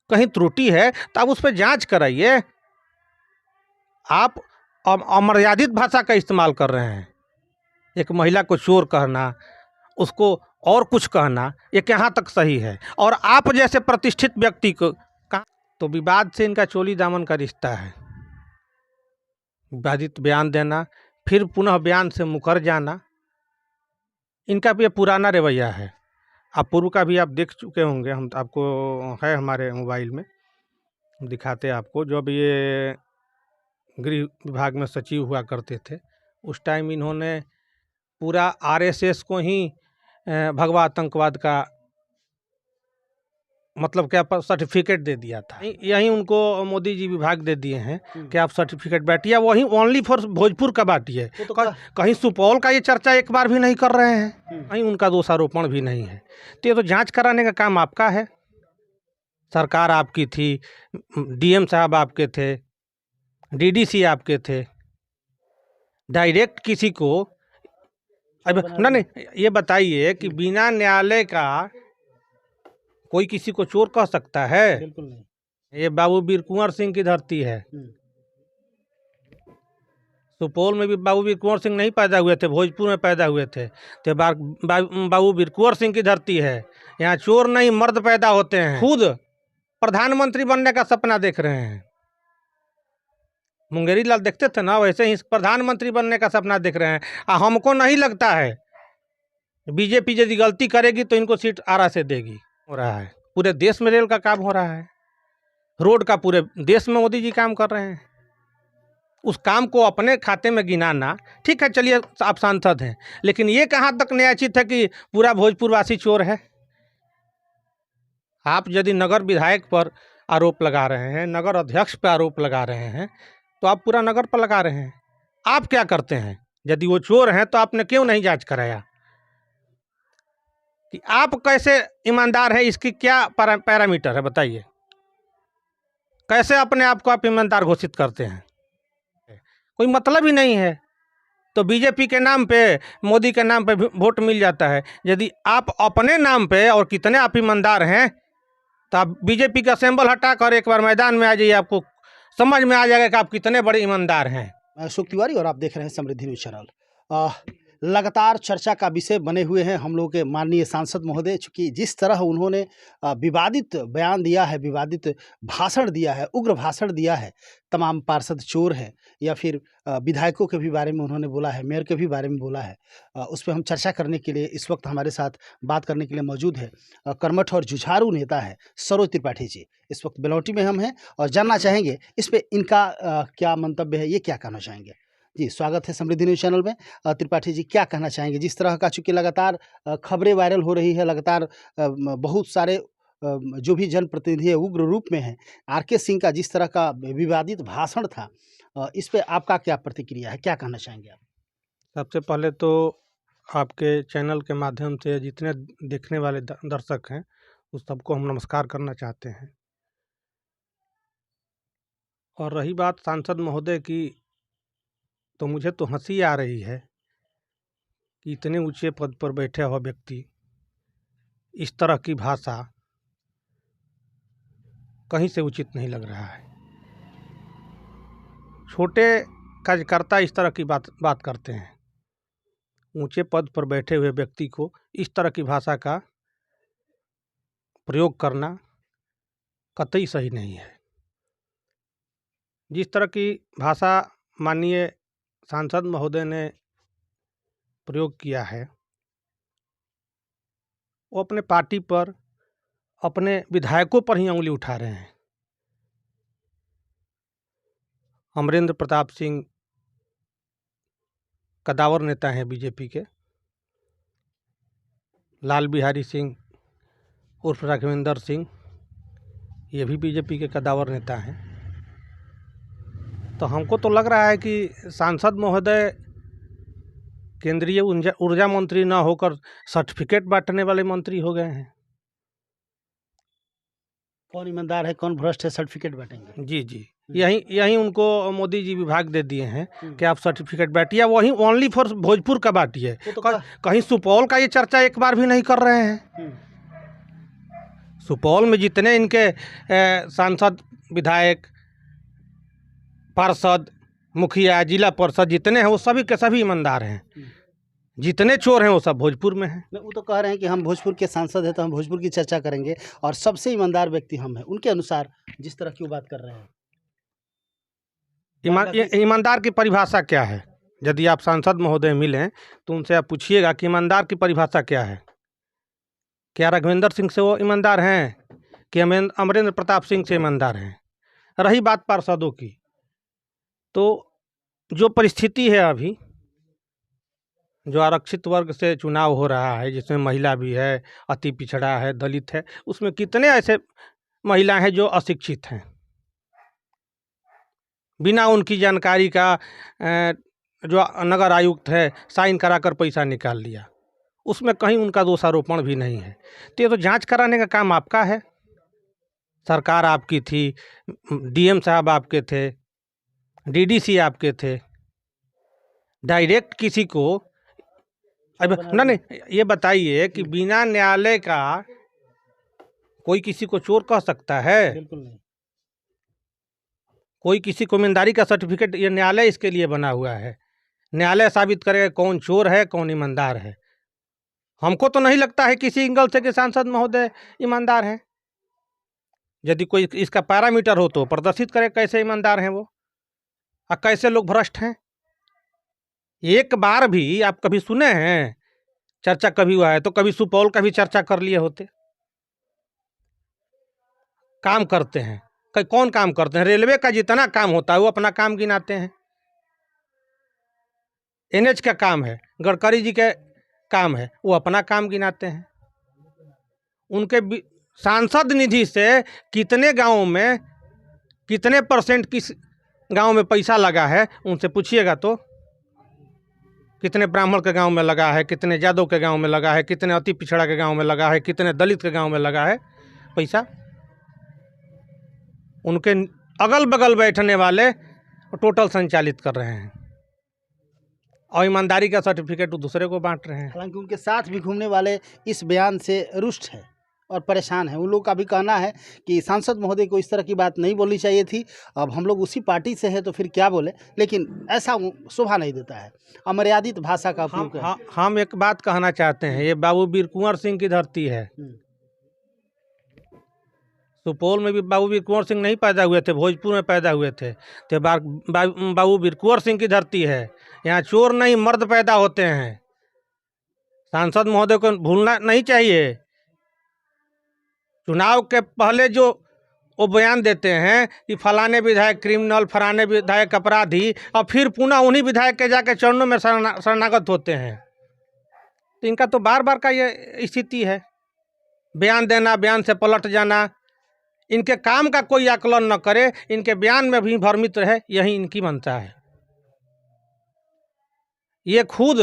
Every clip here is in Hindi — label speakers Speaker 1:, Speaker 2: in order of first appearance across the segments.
Speaker 1: कहीं त्रुटि है तो आप उस पर जांच कराइए। आप अमर्यादित भाषा का इस्तेमाल कर रहे हैं। एक महिला को चोर कहना, उसको और कुछ कहना, ये कहाँ तक सही है? और आप जैसे प्रतिष्ठित व्यक्ति को तो विवाद से इनका चोली दामन का रिश्ता है। विवादित बयान देना, फिर पुनः बयान से मुकर जाना, इनका भी पुराना रवैया है। आप पूर्व का भी आप देख चुके होंगे, हम आपको है हमारे मोबाइल में दिखाते आपको। जब ये गृह विभाग में सचिव हुआ करते थे, उस टाइम इन्होंने पूरा आरएसएस को ही भगवा आतंकवाद का मतलब क्या सर्टिफिकेट दे दिया था। यही उनको मोदी जी विभाग दे दिए हैं कि आप सर्टिफिकेट बांटिए, वही ओनली फॉर भोजपुर का बांटिए। तो कहीं सुपौल का ये चर्चा एक बार भी नहीं कर रहे हैं, कहीं उनका दोषारोपण भी नहीं है। तो ये तो जांच कराने का काम आपका है। सरकार आपकी थी, डीएम साहब आपके थे, डीडीसी आपके थे। डायरेक्ट किसी को अब नहीं, ये बताइए कि बिना न्यायालय का कोई किसी को चोर कह सकता है? बिल्कुल नहीं। ये बाबू वीर कुंवर सिंह की धरती है। सुपौल में भी बाबू वीर कुंवर सिंह नहीं पैदा हुए थे, भोजपुर में पैदा हुए थे। तो बाबू वीर कुंवर सिंह की धरती है। यहाँ चोर नहीं मर्द पैदा होते हैं। खुद प्रधानमंत्री बनने का सपना देख रहे हैं। मुंगेरी लाल देखते थे ना, वैसे ही प्रधानमंत्री बनने का सपना देख रहे हैं। हमको नहीं लगता है बीजेपी यदि गलती करेगी तो इनको सीट आरा से देगी। हो रहा है पूरे देश में रेल का काम हो रहा है, रोड का पूरे देश में मोदी जी काम कर रहे हैं। उस काम को अपने खाते में गिनाना ठीक है, चलिए आप सांसद हैं, लेकिन ये कहाँ तक न्यायोचित है कि पूरा भोजपुरवासी चोर है? आप यदि नगर विधायक पर आरोप लगा रहे हैं, नगर अध्यक्ष पर आरोप लगा रहे हैं, तो आप पूरा नगर पर लगा रहे हैं। आप क्या करते हैं? यदि वो चोर हैं तो आपने क्यों नहीं जांच कराया कि आप कैसे ईमानदार है? इसकी क्या पैरामीटर है बताइए? कैसे अपने आप को आप ईमानदार घोषित करते हैं? कोई मतलब ही नहीं है। तो बीजेपी के नाम पे, मोदी के नाम पे वोट मिल जाता है। यदि आप अपने नाम पे और कितने आप ईमानदार हैं तो आप बीजेपी का सिंबल हटा कर एक बार मैदान में आ जाइए, आपको समझ में आ जाएगा कि आप कितने बड़े ईमानदार हैं।
Speaker 2: मैं अशोक तिवारी और आप देख रहे हैं समृद्धि न्यूज चैनल। लगातार चर्चा का विषय बने हुए हैं हम लोगों के माननीय सांसद महोदय, चूँकि जिस तरह उन्होंने विवादित बयान दिया है, विवादित भाषण दिया है, उग्र भाषण दिया है, तमाम पार्षद चोर हैं या फिर विधायकों के भी बारे में उन्होंने बोला है, मेयर के भी बारे में बोला है। उस पर हम चर्चा करने के लिए इस वक्त हमारे साथ बात करने के लिए मौजूद है कर्मठ और जुझारू नेता है सरोज त्रिपाठी जी। इस वक्त बेलौटी में हम हैं और जानना चाहेंगे इस पर इनका क्या मंतव्य है, ये क्या कहना चाहेंगे। जी स्वागत है समृद्धि न्यूज चैनल में। त्रिपाठी जी क्या कहना चाहेंगे जिस तरह का, चूँकि लगातार खबरें वायरल हो रही है, लगातार बहुत सारे जो भी जनप्रतिनिधि है उग्र रूप में हैं, आरके सिंह का जिस तरह का विवादित भाषण था, इस पे आपका क्या प्रतिक्रिया है, क्या कहना चाहेंगे आप?
Speaker 1: सबसे पहले तो आपके चैनल के माध्यम से जितने देखने वाले दर्शक हैं उस सबको हम नमस्कार करना चाहते हैं। और रही बात सांसद महोदय की, तो मुझे तो हंसी आ रही है कि इतने ऊंचे पद पर बैठे हुआ व्यक्ति इस तरह की भाषा कहीं से उचित नहीं लग रहा है। छोटे कार्यकर्ता इस तरह की बात करते हैं, ऊंचे पद पर बैठे हुए व्यक्ति को इस तरह की भाषा का प्रयोग करना कतई सही नहीं है। जिस तरह की भाषा माननीय सांसद महोदय ने प्रयोग किया है, वो अपने पार्टी पर, अपने विधायकों पर ही उंगली उठा रहे हैं। अमरेंद्र प्रताप सिंह कदावर नेता हैं बीजेपी के, लाल बिहारी सिंह उर्फ राघवेंद्र सिंह ये भी बीजेपी के कदावर नेता हैं। तो हमको तो लग रहा है कि सांसद महोदय केंद्रीय ऊर्जा मंत्री न होकर सर्टिफिकेट बांटने वाले मंत्री हो गए हैं।
Speaker 2: कौन ईमानदार है, कौन भ्रष्ट है, सर्टिफिकेट बांटेंगे?
Speaker 1: जी यही उनको मोदी जी विभाग दे दिए हैं कि आप सर्टिफिकेट बांटिए, वही ओनली फॉर भोजपुर का बांटिए। तो कहीं सुपौल का ये चर्चा एक बार भी नहीं कर रहे हैं। सुपौल में जितने इनके सांसद, विधायक, पार्षद, मुखिया, जिला परिषद जितने हैं वो सभी के सभी ईमानदार हैं। जितने चोर हैं वो सब भोजपुर में हैं।
Speaker 2: वो तो कह रहे हैं कि हम भोजपुर के सांसद हैं तो हम भोजपुर की चर्चा करेंगे और सबसे ईमानदार व्यक्ति हम हैं। उनके अनुसार जिस तरह की वो बात कर रहे हैं,
Speaker 1: ईमानदार की परिभाषा क्या है? यदि आप सांसद महोदय मिलें तो उनसे आप पूछिएगा कि ईमानदार की परिभाषा क्या है। क्या रघुवेंद्र सिंह से वो ईमानदार हैं कि अमरेंद्र प्रताप सिंह से ईमानदार हैं? रही बात पार्षदों की, तो जो परिस्थिति है अभी, जो आरक्षित वर्ग से चुनाव हो रहा है, जिसमें महिला भी है, अति पिछड़ा है, दलित है, उसमें कितने ऐसे महिलाएं हैं जो अशिक्षित हैं, बिना उनकी जानकारी का जो नगर आयुक्त है साइन कराकर पैसा निकाल लिया, उसमें कहीं उनका दोषारोपण भी नहीं है। तो ये तो जांच कराने का काम आपका है। सरकार आपकी थी, डीएम साहब आपके थे, डीडीसी आपके थे। डायरेक्ट किसी को अब नहीं, ये बताइए कि बिना न्यायालय का कोई किसी को चोर कह सकता है?
Speaker 2: बिल्कुल नहीं।
Speaker 1: कोई किसी को ईमानदारी का सर्टिफिकेट, ये न्यायालय इसके लिए बना हुआ है। न्यायालय साबित करेगा कौन चोर है, कौन ईमानदार है। हमको तो नहीं लगता है किसी एंगल से कि सांसद महोदय ईमानदार हैं। यदि कोई इसका पैरामीटर हो तो प्रदर्शित करे कैसे ईमानदार हैं वो, और कैसे लोग भ्रष्ट हैं। एक बार भी आप कभी सुने हैं चर्चा कभी हुआ है तो कभी सुपौल का भी चर्चा कर लिए होते। काम करते हैं, कौन काम करते हैं? रेलवे का जितना काम होता है वो अपना काम गिनाते हैं। एनएच का काम है, गडकरी जी के काम है, वो अपना काम गिनाते हैं। उनके सांसद निधि से कितने गांवों में, कितने परसेंट किस गांव में पैसा लगा है उनसे पूछिएगा तो। कितने ब्राह्मण के गांव में लगा है, कितने यादव के गांव में लगा है, कितने अति पिछड़ा के गांव में लगा है, कितने दलित के गांव में लगा है पैसा। उनके अगल बगल बैठने वाले टोटल संचालित कर रहे हैं और ईमानदारी का सर्टिफिकेट दूसरे को बांट रहे हैं।
Speaker 2: हालांकि उनके साथ भी घूमने वाले इस बयान से रुष्ट है और परेशान है। उन लोग का भी कहना है कि सांसद महोदय को इस तरह की बात नहीं बोलनी चाहिए थी। अब हम लोग उसी पार्टी से हैं तो फिर क्या बोले, लेकिन ऐसा शोभा नहीं देता है अमर्यादित भाषा का उपयोग।
Speaker 1: हम एक बात कहना चाहते हैं, ये बाबू वीर कुंवर सिंह की धरती है। सुपौल में भी बाबू वीर कुंवर सिंह नहीं पैदा हुए थे, भोजपुर में पैदा हुए थे। तो बाबू वीर कुंवर सिंह की धरती है। यहाँ चोर नहीं मर्द पैदा होते हैं। सांसद महोदय को भूलना नहीं चाहिए। चुनाव के पहले जो वो बयान देते हैं कि फलाने विधायक क्रिमिनल, फलाने विधायक अपराधी, और फिर पुनः उन्हीं विधायक के जाके चरणों में शरणागत होते हैं। तो इनका तो बार बार का ये स्थिति है, बयान देना, बयान से पलट जाना। इनके काम का कोई आकलन न करे, इनके बयान में भी भ्रमित रहे, यही इनकी मंशा है। ये खुद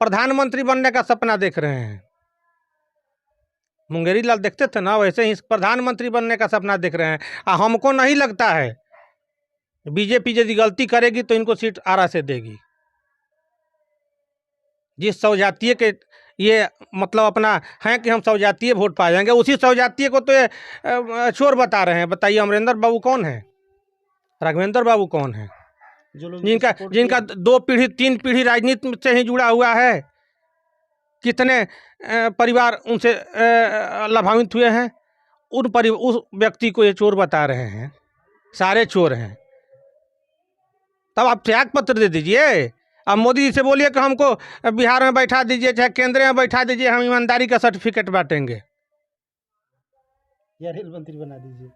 Speaker 1: प्रधानमंत्री बनने का सपना देख रहे हैं। मुंगेरी लाल देखते थे ना, वैसे ही प्रधानमंत्री बनने का सपना देख रहे हैं। हमको नहीं लगता है बीजेपी यदि गलती करेगी तो इनको सीट आरा से देगी। जिस सौजातीय के ये मतलब अपना है कि हम सौजातीय वोट पा जाएंगे, उसी सौजातीय को तो ये चोर बता रहे हैं। बताइए अमरेंद्र बाबू कौन है, राघवेंद्र बाबू कौन है, जिनका 2 पीढ़ी 3 पीढ़ी राजनीति से ही जुड़ा हुआ है। कितने परिवार उनसे लाभान्वित हुए हैं। उस व्यक्ति को ये चोर बता रहे हैं, सारे चोर हैं। तब आप त्याग पत्र दे दीजिए। अब मोदी जी से बोलिए कि हमको बिहार में बैठा दीजिए, चाहे केंद्र में बैठा दीजिए, हम ईमानदारी का सर्टिफिकेट बांटेंगे।
Speaker 2: या रेल मंत्री बना दीजिए।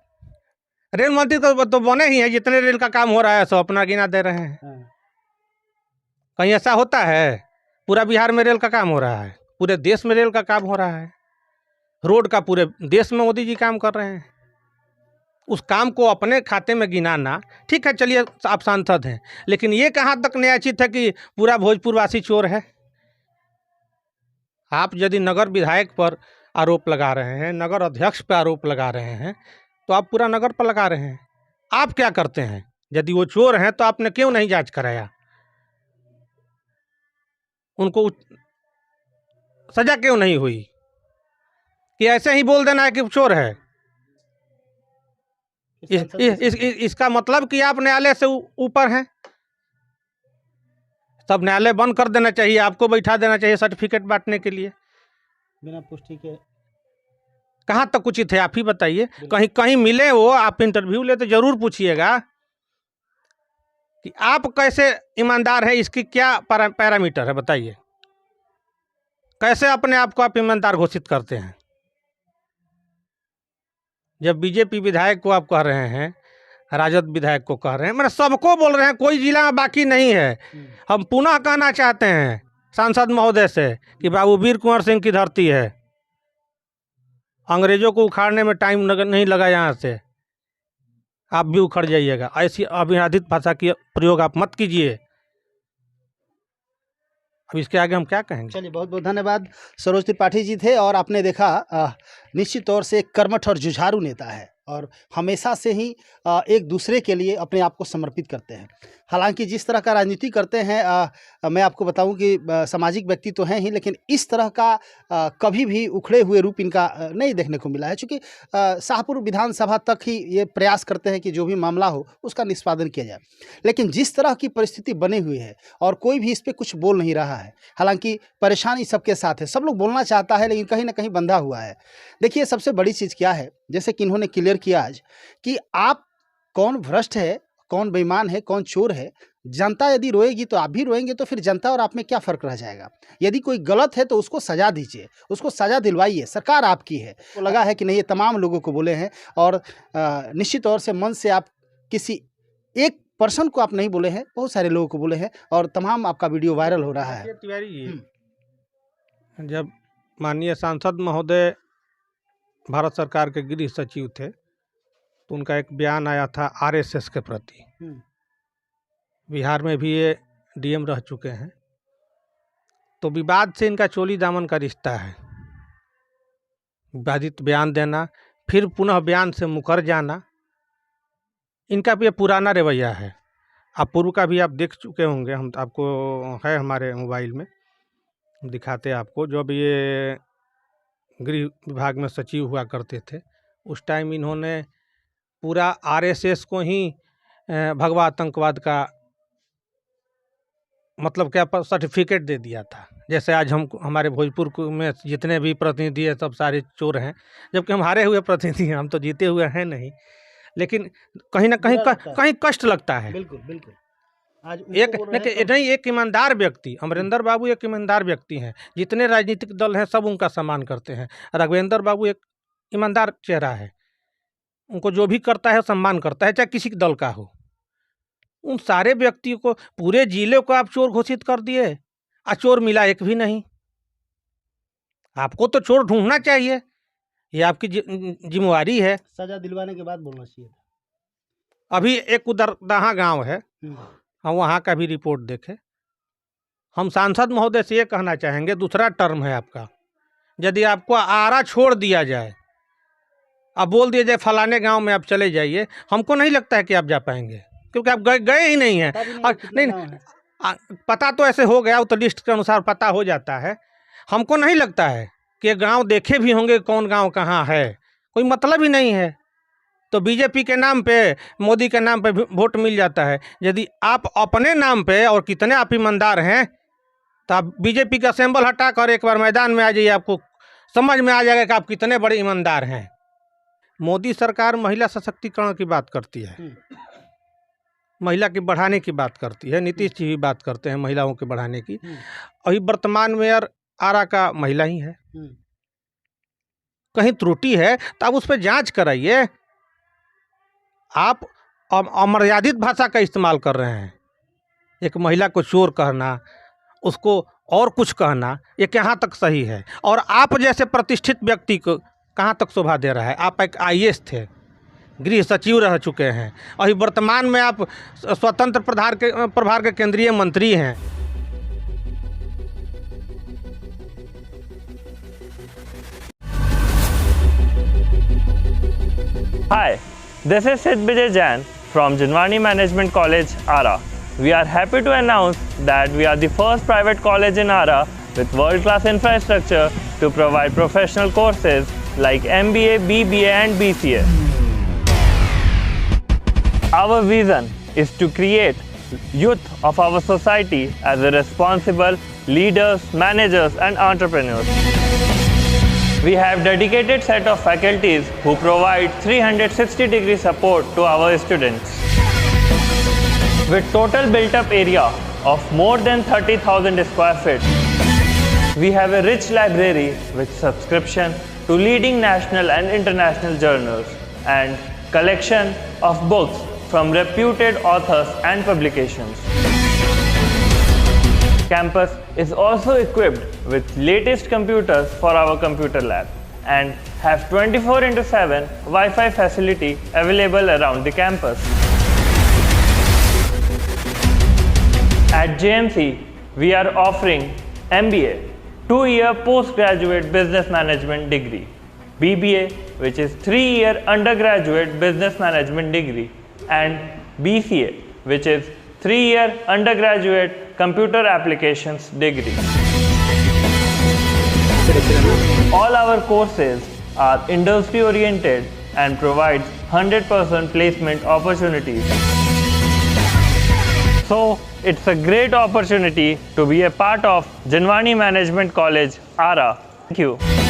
Speaker 1: रेल मंत्री तो बने ही है, जितने रेल का काम हो रहा है सब अपना गिना दे रहे हैं। कहीं ऐसा होता है? पूरा बिहार में रेल का काम हो रहा है, पूरे देश में रेल का काम हो रहा है, रोड का पूरे देश में मोदी जी काम कर रहे हैं। उस काम को अपने खाते में गिनाना ठीक है, चलिए आप सांसद हैं, लेकिन ये कहाँ तक न्यायोचित है कि पूरा भोजपुरवासी चोर है? आप यदि नगर विधायक पर आरोप लगा रहे हैं, नगर अध्यक्ष पर आरोप लगा रहे हैं, तो आप पूरा नगर पर लगा रहे हैं। आप क्या करते हैं? यदि वो चोर हैं तो आपने क्यों नहीं जांच कराया? उनको सजा क्यों नहीं हुई? कि ऐसे ही बोल देना है कि चोर है? इसका मतलब कि आप न्यायालय से ऊपर हैं। तब न्यायालय बंद कर देना चाहिए, आपको बैठा देना चाहिए सर्टिफिकेट बांटने के लिए।
Speaker 2: बिना पुष्टि के
Speaker 1: कहाँ तक उचित है, आप ही बताइए। कहीं कहीं मिले वो, आप इंटरव्यू ले तो जरूर पूछिएगा कि आप कैसे ईमानदार है, इसकी क्या पैरामीटर है, बताइए। कैसे अपने आप को आप ईमानदार घोषित करते हैं? जब बीजेपी विधायक को आप कह रहे हैं, राजद विधायक को कह रहे हैं, मैंने सबको बोल रहे हैं, कोई जिला में बाकी नहीं है। हम पुनः कहना चाहते हैं सांसद महोदय से कि बाबू वीर कुंवर सिंह की धरती है, अंग्रेजों को उखाड़ने में टाइम नहीं लगा, यहाँ से आप भी उखड़ जाइएगा। ऐसी अविवादित भाषा की प्रयोग आप मत कीजिए। अब इसके आगे हम क्या कहेंगे।
Speaker 2: चलिए, बहुत बहुत धन्यवाद। सरोज त्रिपाठी जी थे और आपने देखा निश्चित तौर से एक कर्मठ और जुझारू नेता है और हमेशा से ही एक दूसरे के लिए अपने आप को समर्पित करते हैं। हालांकि जिस तरह का राजनीति करते हैं, मैं आपको बताऊं कि सामाजिक व्यक्ति तो हैं ही, लेकिन इस तरह का कभी भी उखड़े हुए रूप इनका नहीं देखने को मिला है। चूँकि शाहपुर विधानसभा तक ही ये प्रयास करते हैं कि जो भी मामला हो उसका निष्पादन किया जाए, लेकिन जिस तरह की परिस्थिति बनी हुई है और कोई भी इस पर कुछ बोल नहीं रहा है। हालांकि परेशानी सबके साथ है, सब लोग बोलना चाहता है, लेकिन कहीं ना कहीं बंधा हुआ है। देखिए, सबसे बड़ी चीज़ क्या है, जैसे कि इन्होंने क्लियर किया आज कि आप कौन भ्रष्ट है, कौन बेईमान है, कौन चोर है, जनता यदि रोएगी तो आप भी रोएंगे, तो फिर जनता और आप में क्या फ़र्क रह जाएगा। यदि कोई गलत है तो उसको सज़ा दीजिए, उसको सज़ा दिलवाइए, सरकार आपकी है। तो लगा है कि नहीं, ये तमाम लोगों को बोले हैं और निश्चित तौर से मन से आप किसी एक पर्सन को आप नहीं बोले हैं, बहुत सारे लोगों को बोले हैं और तमाम आपका वीडियो वायरल हो रहा है।
Speaker 1: तिवारी जी, जब माननीय सांसद महोदय भारत सरकार के गृह सचिव थे तो उनका एक बयान आया था आरएसएस के प्रति। बिहार में भी ये डीएम रह चुके हैं, तो विवाद से इनका चोली दामन का रिश्ता है। विवादित बयान देना, फिर पुनः बयान से मुकर जाना, इनका भी पुराना रवैया है। आप पूर्व का भी आप देख चुके होंगे, हम आपको है हमारे मोबाइल में दिखाते आपको। जब ये गृह विभाग में सचिव हुआ करते थे उस टाइम इन्होंने पूरा आरएसएस को ही भगवा आतंकवाद का मतलब क्या सर्टिफिकेट दे दिया था। जैसे आज हम हमारे भोजपुर में जितने भी प्रतिनिधि हैं सब सारे चोर हैं, जबकि हम हारे हुए प्रतिनिधि हैं, हम तो जीते हुए हैं नहीं, लेकिन कहीं ना कहीं कष्ट लगता है।
Speaker 2: बिल्कुल बिल्कुल। आज
Speaker 1: एक ईमानदार व्यक्ति, अमरिंदर बाबू एक ईमानदार व्यक्ति हैं, जितने राजनीतिक दल हैं सब उनका सम्मान करते हैं। राघवेंद्र बाबू एक ईमानदार चेहरा है, उनको जो भी करता है सम्मान करता है, चाहे किसी दल का हो। उन सारे व्यक्तियों को, पूरे जिले को आप चोर घोषित कर दिए, और चोर मिला एक भी नहीं। आपको तो चोर ढूंढना चाहिए, ये आपकी जिम्मेवारी है।
Speaker 2: सजा दिलवाने के बाद बोलना चाहिए।
Speaker 1: अभी एक उदरदहा गांव है, हम वहाँ का भी रिपोर्ट देखें। हम सांसद महोदय से ये कहना चाहेंगे, दूसरा टर्म है आपका, यदि आपको आरा छोड़ दिया जाए, अब बोल दिया जाए फलाने गांव में आप चले जाइए, हमको नहीं लगता है कि आप जा पाएंगे, क्योंकि आप गए ही नहीं हैं। और नहीं, पता तो ऐसे हो गया, तो लिस्ट के अनुसार पता हो जाता है। हमको नहीं लगता है कि गांव देखे भी होंगे कौन गांव कहाँ है, कोई मतलब ही नहीं है। तो बीजेपी के नाम पे, मोदी के नाम पे वोट मिल जाता है। यदि आप अपने नाम पे और कितने आप ईमानदार हैं, तो आप बीजेपी का सिंबल हटा कर एक बार मैदान में आ जाइए, आपको समझ में आ जाएगा कि आप कितने बड़े ईमानदार हैं। मोदी सरकार महिला सशक्तिकरण की बात करती है, महिला की बढ़ाने की बात करती है, नीतीश जी भी बात करते हैं महिलाओं के बढ़ाने की। अभी वर्तमान मेयर आरा का महिला ही है। कहीं त्रुटि है तो आप उस पर जांच कराइए। आप अमर्यादित भाषा का इस्तेमाल कर रहे हैं। एक महिला को चोर कहना, उसको और कुछ कहना, ये कहाँ तक सही है? और आप जैसे प्रतिष्ठित व्यक्ति को कहाँ तक शोभा दे रहा है? आप एक आईएएस थे, गृह सचिव रह चुके हैं, अभी वर्तमान में आप स्वतंत्र प्रभार के केंद्रीय मंत्री हैं।
Speaker 3: Hi, this is Sid Vijay Jain from Jinwani Management College, Ara. We are happy to announce that we are the first private college in Ara with world-class infrastructure to provide professional courses like MBA, BBA and BCA. Our vision is to create youth of our society as a responsible leaders, managers and entrepreneurs. We have dedicated set of faculties who provide 360-degree support to our students. With total built-up area of more than 30,000 square feet, we have a rich library with subscription to leading national and international journals and collection of books from reputed authors and publications. Campus is also equipped with latest computers for our computer lab and have 24/7 Wi-Fi facility available around the campus. At JMC, we are offering MBA, 2-year postgraduate business management degree, BBA, which is 3-year undergraduate business management degree, and BCA, which is 3-year undergraduate computer applications degree. All our courses are industry oriented and provides 100% placement opportunities. So it's a great opportunity to be a part of Janwani Management College, ARA. Thank you.